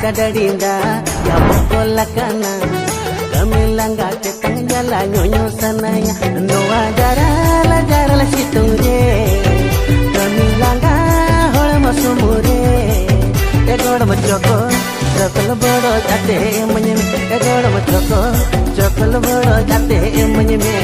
kadadinda ya bokola kana kamilanga tetang jala nyonyo sanaya noa jarala situng je kamilanga hol masumure egod machoko chokol bodo jate manyme egod machoko chokol bodo jate manyme